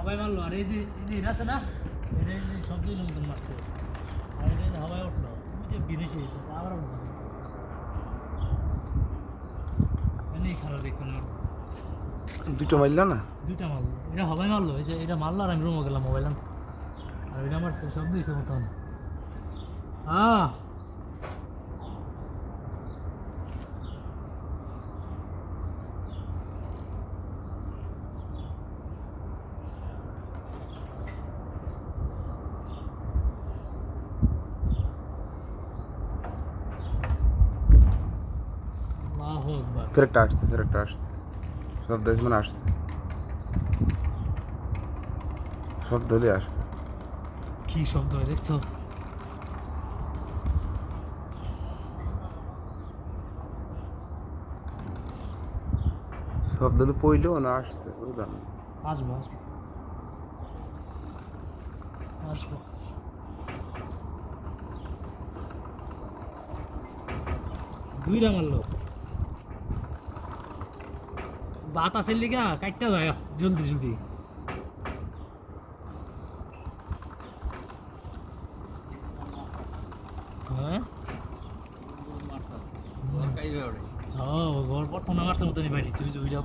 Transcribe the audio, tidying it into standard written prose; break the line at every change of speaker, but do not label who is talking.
হাওয়ায় মারলো আর এই যে এটা আছে না এটা এই যে সব দিন মতন মারছে আর এটা যে হাওয়ায় উঠলো ওই যে বিদেশি হইতেছে আবার উঠলো এনে খারাপ দেখো না
দুটো মারল না
দুইটা মারলো এটা হাওয়ায় মারলো এই যে এটা মারলো আর আমি রুমে গেলাম মোবাইল আনতে আর এটা আমার শব্দ দিয়েছে মতন আল্লাহু আকবার
ফেরটা আসছে শব্দ মানে আসছে শব্দ হলে আসবে
কি শব্দ হয় দেখছো
শব্দ তো পইলেও না আসছে বুঝলাম না।
আসবো আসবো আসবো দুইটা মারলো বাতাসের লিগা কাটটা যায় জলদি জলদি হ্যাঁ ঘর প্রথম মারছে মতনই বাড়িছে ওইটা